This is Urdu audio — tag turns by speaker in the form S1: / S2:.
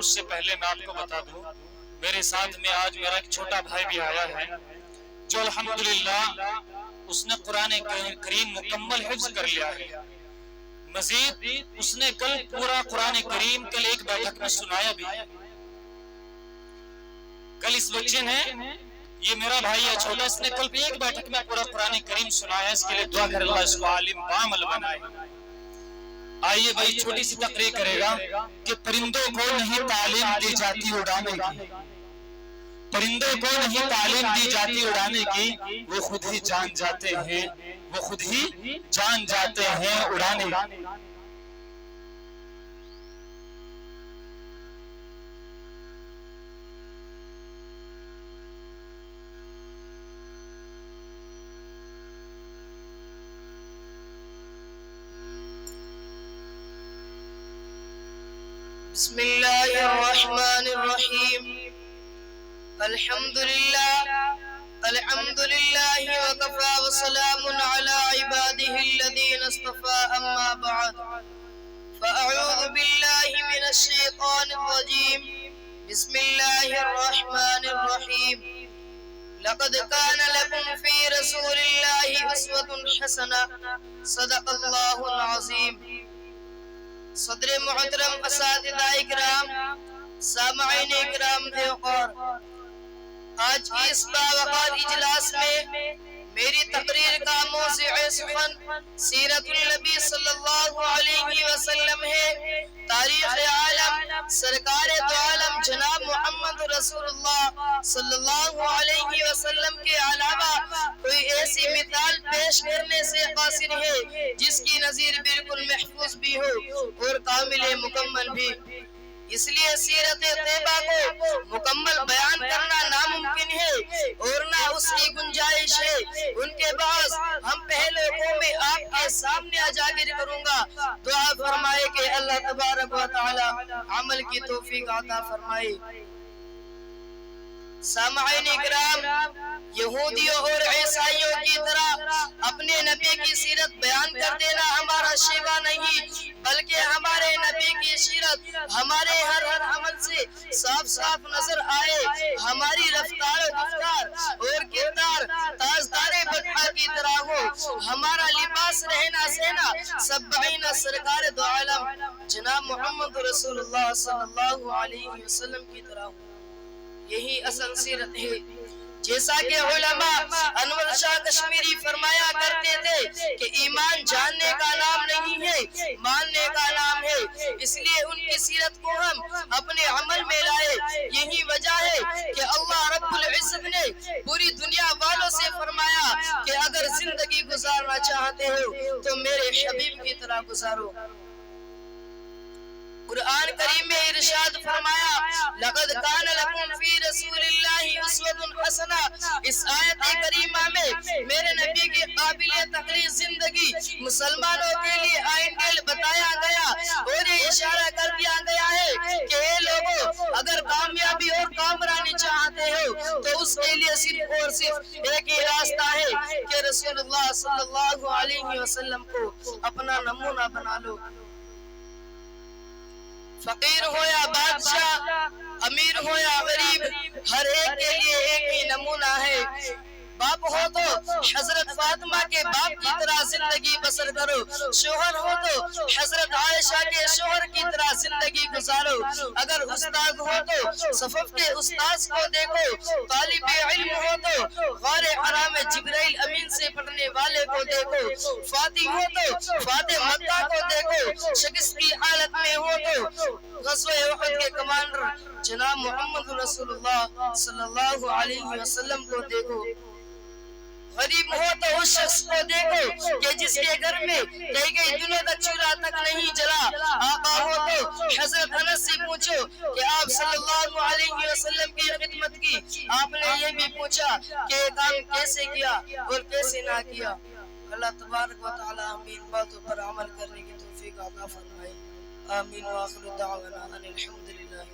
S1: اس سے پہلے میں آپ کو بتا دوں میرے ساتھ میں آج میرا ایک چھوٹا بھائی بھی آیا ہے جو الحمدللہ اس نے قرآن کریم مکمل حفظ کر لیا ہے. مزید اس نے کل پورا قرآن کریم کل ایک بیٹھک میں سنایا بھی. کل اس بچے نے یہ میرا بھائی ہے چھوٹا اس نے کل ایک بیٹھک میں پورا قرآن کریم سنایا. اس کے لیے دعا کر اللہ اس کو عالم بعمل بنائے. آئیے بھائی چھوٹی سی تقریر کرے گا کہ پرندوں کو نہیں تعلیم دی جاتی اڑانے کی. پرندوں کو نہیں تعلیم دی جاتی اڑانے کی وہ خود ہی جان جاتے ہیں وہ خود ہی جان جاتے ہیں اڑانے کی.
S2: بسم اللہ الرحمن الرحیم. الحمد للہ وکفى وسلام علی عباده الذین اصطفى اما بعد فاعوذ باللہ من الشیطان الرجیم. بسم اللہ الرحمن الرحیم. لقد كان لكم في رسول الله أسوة حسنة صدق اللہ العظیم. صدر محترم اساتذہ اکرام سامعین اکرام تھے اور آج کی اس باوقار اجلاس میں میری تقریر کا موضوع سخن سیرت النبی صلی اللہ علیہ وسلم ہے. تاریخ عالم سرکار دو عالم جناب محمد رسول اللہ صلی اللہ علیہ وسلم کے علاوہ کوئی ایسی مثال پیش کرنے سے قاصر ہے جس کی نظیر بالکل محفوظ بھی ہو اور کامل مکمل بھی. اس لیے سیرت طیبہ کو مکمل بیان کرنا ناممکن ہے اور نہ اس کی گنجائش ہے. ان کے بعد ہم پہلے میں آپ کے سامنے اجاگر کروں گا. دعا فرمائے کہ اللہ تبارک و تعالی عمل کی توفیق عطا فرمائے. سامعین اکرام یہودیوں اور عیسائیوں کی طرح اپنے نبی کی سیرت بیان کر دینا ہمارا شیوا نہیں بلکہ ہمارے نبی کی سیرت ہمارے ہر عمل سے صاف صاف نظر آئے. ہماری رفتار و گفتار اور کردار تاجدار بطحہ کی طرح ہو. ہمارا لباس رہنا سہنا سبعین سرکار دو عالم جناب محمد رسول اللہ صلی اللہ علیہ وسلم کی طرح ہو. یہی اصل سیرت ہے. جیسا کہ علماء انور شاہ کشمیری فرمایا کرتے تھے کہ ایمان جاننے کا نام نہیں ہے ماننے کا نام ہے. اس لیے ان کی سیرت کو ہم اپنے عمل میں لائے. یہی وجہ ہے کہ اللہ رب العزت نے پوری دنیا والوں سے فرمایا کہ اگر زندگی گزارنا چاہتے ہو تو میرے حبیب کی طرح گزارو. قرآن کریم میں ارشاد فرمایا لقد کان لکم فی رسول اللہ اسوۃ حسنہ. اس آیت کریمہ میں میرے نبی کی قابل تقلید زندگی مسلمانوں کے لیے آئیڈیل بتایا گیا اور یہ اشارہ کر دیا گیا ہے کہ اے لوگوں اگر کامیابی اور کامرانی چاہتے ہو تو اس کے لیے صرف اور صرف ایک ہی راستہ ہے کہ رسول اللہ صلی اللہ علیہ وسلم کو اپنا نمونہ بنا لو. فقیر ہو یا بادشاہ امیر ہو یا غریب ہر ایک کے لیے ایک ہی نمونہ ہے. باپ ہو تو حضرت فاطمہ کے باپ کی طرح زندگی بسر کرو. شوہر ہو تو حضرت عائشہ کے شوہر کی طرح زندگی گزارو. اگر استاد ہو تو صفف کے استاذ کو دیکھو. طالب علم ہو تو غار حرا میں جبرائیل امین سے پڑھنے والے کو دیکھو. فاتح ہو تو فاتح مکہ کو دیکھو. شکست کی حالت میں ہو تو غزوہ احد کے کمانڈر جناب محمد رسول اللہ صلی اللہ علیہ وسلم کو دیکھو. غریب ہو تو اس شخص کو دیکھو کہ جس کے گھر میں کئی دنوں تک چولہا تک نہیں جلا. آقا ہو تو حضرت انس سے پوچھو کہ آپ صلی اللہ علیہ وسلم کی خدمت کی. آپ نے یہ بھی پوچھا کہ یہ کام کیسے کیا اور کیسے نہ کیا. اللہ تبارک و تعالی ہمیں ان باتوں پر عمل کرنے کی توفیق عطا فرمائے. آمین. وآخر دعوانا ان الحمدللہ.